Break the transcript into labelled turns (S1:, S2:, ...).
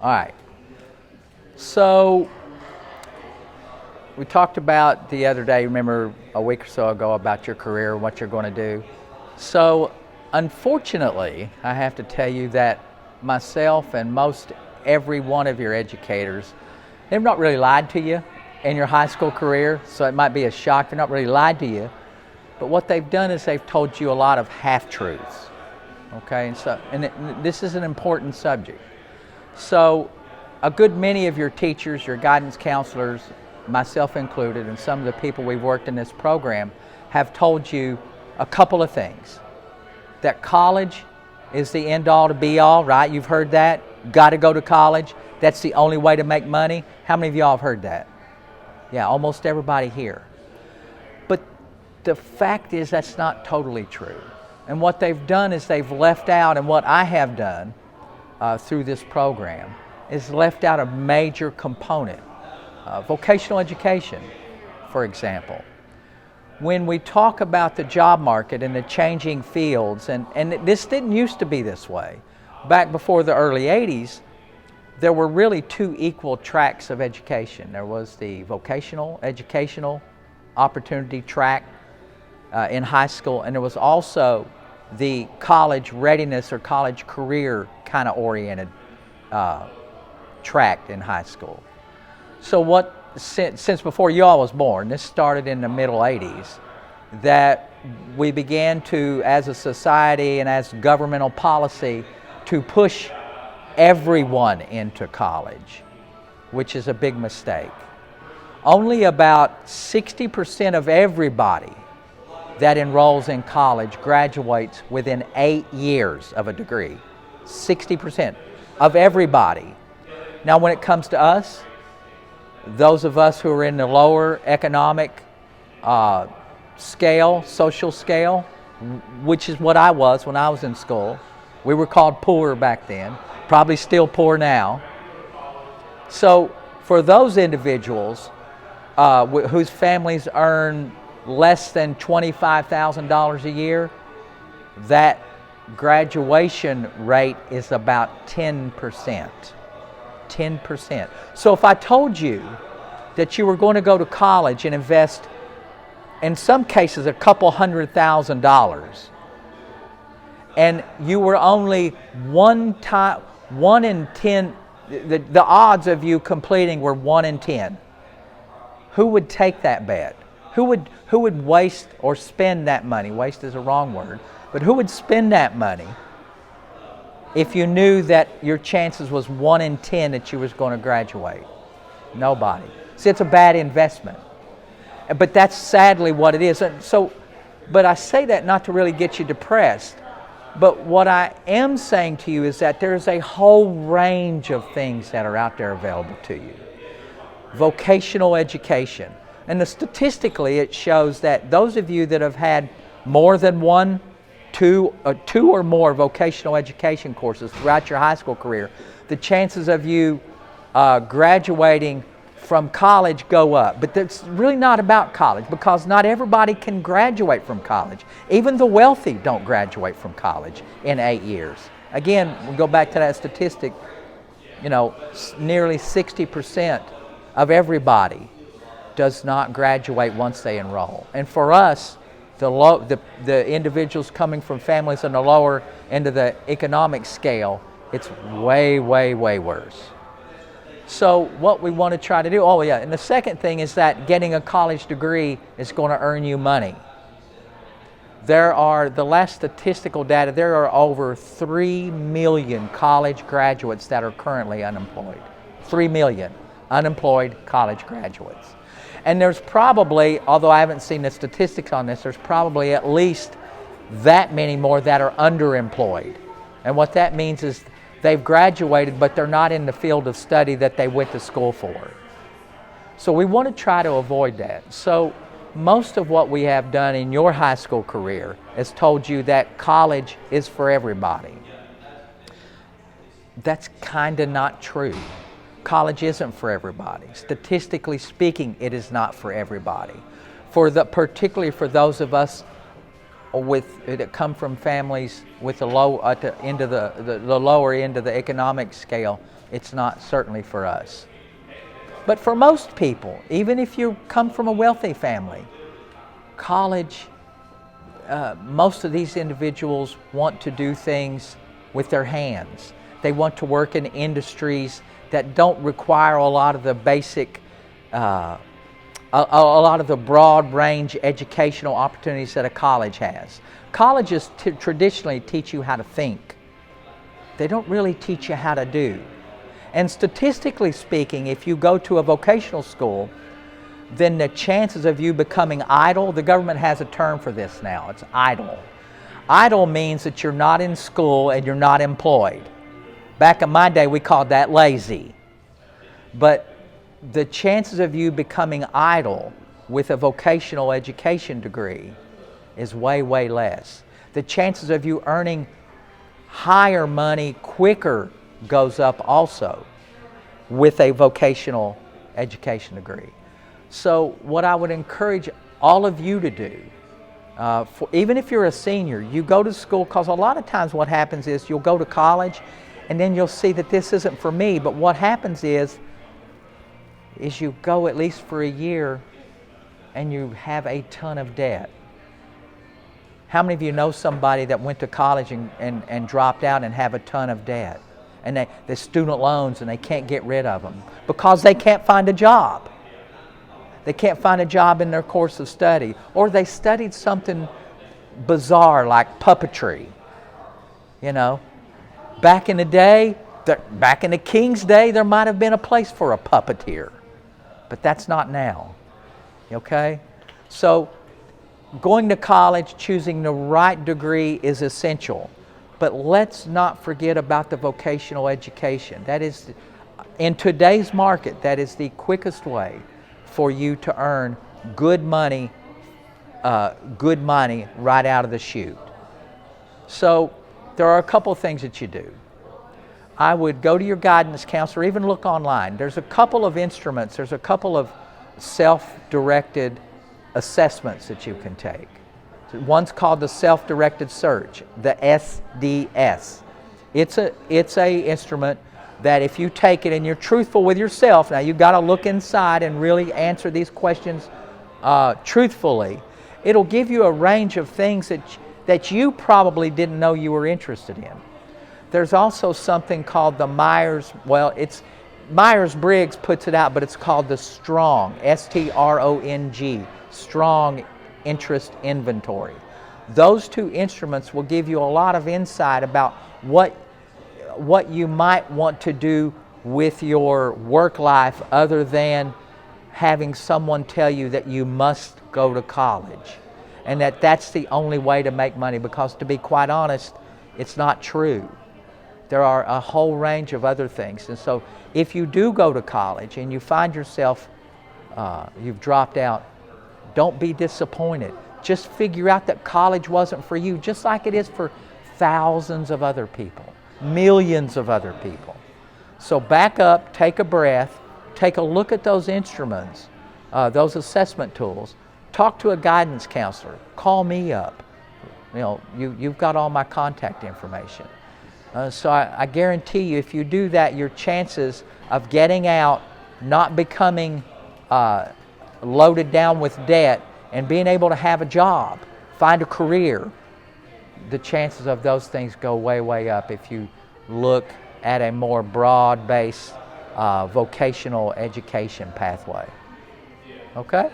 S1: All right. So we talked about the other day, remember a week or so ago, about your career, what you're going to do. So unfortunately, I have to tell you that myself and most every one of your educators, they've not really lied to you in your high school career, so it might be a shock. They've not really lied to you, but what they've done is they've told you a lot of half-truths. Okay, and this is an important subject. So a good many of your teachers, your guidance counselors, myself included, and some of the people we've worked in this program have told you a couple of things. That college is the end all to be all, right? You've heard that. Got to go to college. That's the only way to make money. How many of y'all have heard that? Yeah, almost everybody here. But the fact is that's not totally true. And what they've done is they've left out, and what I have done through this program is left out a major component. Vocational education, for example. When we talk about the job market and the changing fields, and this didn't used to be this way. Back before the early 80s, there were really two equal tracks of education. There was the vocational educational opportunity track in high school, and there was also the college readiness or college career kind of oriented track in high school. So since before you all was born, this started in the middle 80s, that we began to, as a society and as governmental policy, to push everyone into college, which is a big mistake. Only about 60% of everybody that enrolls in college graduates within 8 years of a degree. 60% of everybody. Now when it comes to us, those of us who are in the lower economic scale, social scale, which is what I was when I was in school. We were called poor back then, probably still poor now. So for those individuals whose families earn less than $25,000 a year, that graduation rate is about 10%. 10%. So if I told you that you were going to go to college and invest, in some cases, a couple $100,000, and you were only one in 10, the odds of you completing were 1 in 10, who would take that bet? Who would waste or spend that money? Waste is a wrong word, but who would spend that money if you knew that your chances was 1 in 10 that you was going to graduate? Nobody. See, it's a bad investment. But that's sadly what it is. But I say that not to really get you depressed. But what I am saying to you is that there's a whole range of things that are out there available to you. Vocational education. And statistically it shows that those of you that have had more than two or more vocational education courses throughout your high school career, the chances of you graduating from college go up. But that's really not about college, because not everybody can graduate from college. Even the wealthy don't graduate from college in 8 years. Again, we go back to that statistic, nearly 60% of everybody does not graduate once they enroll. And for us, the individuals coming from families on the lower end of the economic scale, it's way, way, way worse. So what we want to try to do, and the second thing is that getting a college degree is going to earn you money. The last statistical data, there are over 3 million college graduates that are currently unemployed. 3 million unemployed college graduates. And there's probably, although I haven't seen the statistics on this, there's probably at least that many more that are underemployed. And what that means is they've graduated, but they're not in the field of study that they went to school for. So we want to try to avoid that. So most of what we have done in your high school career has told you that college is for everybody. That's kind of not true. College isn't for everybody. Statistically speaking, it is not for everybody. Particularly for those of us that come from families with the low at the end of the lower end of the economic scale, it's not certainly for us. But for most people, even if you come from a wealthy family, college, most of these individuals want to do things with their hands. They want to work in industries that don't require a lot of the basic, a lot of the broad range educational opportunities that a college has. Colleges traditionally teach you how to think. They don't really teach you how to do. And statistically speaking, if you go to a vocational school, then the chances of you becoming idle, the government has a term for this now, it's idle. Idle means that you're not in school and you're not employed. Back in my day, we called that lazy. But the chances of you becoming idle with a vocational education degree is way, way less. The chances of you earning higher money quicker goes up also with a vocational education degree. So what I would encourage all of you to do, even if you're a senior, you go to school, because a lot of times what happens is you'll go to college and then you'll see that this isn't for me, but what happens is you go at least for a year and you have a ton of debt. How many of you know somebody that went to college and dropped out and have a ton of debt? And they're student loans and they can't get rid of them because they can't find a job. They can't find a job in their course of study. Or they studied something bizarre like puppetry. You know, back in the day, back in the king's day, there might have been a place for a puppeteer. But that's not now. Okay? So going to college, choosing the right degree is essential. But let's not forget about the vocational education. That is, in today's market, that is the quickest way for you to earn good money right out of the chute. So there are a couple of things that you do. I would go to your guidance counselor, even look online. There's a couple of instruments, there's a couple of self-directed assessments that you can take. One's called the self-directed search, the SDS. It's a instrument that if you take it and you're truthful with yourself, now you've got to look inside and really answer these questions truthfully. It'll give you a range of things that you probably didn't know you were interested in. There's also something called the Myers-Briggs puts it out, but it's called the STRONG, S-T-R-O-N-G, Strong Interest Inventory. Those two instruments will give you a lot of insight about what you might want to do with your work life other than having someone tell you that you must go to college and that's the only way to make money, because to be quite honest, it's not true. There are a whole range of other things. And so if you do go to college and you find yourself, you've dropped out, don't be disappointed. Just figure out that college wasn't for you, just like it is for thousands of other people, millions of other people. So back up, take a breath, take a look at those instruments, those assessment tools, talk to a guidance counselor, call me up. You know, you've got all my contact information. So I guarantee you, if you do that, your chances of getting out, not becoming loaded down with debt, and being able to have a job, find a career, the chances of those things go way, way up if you look at a more broad-based vocational education pathway. Okay?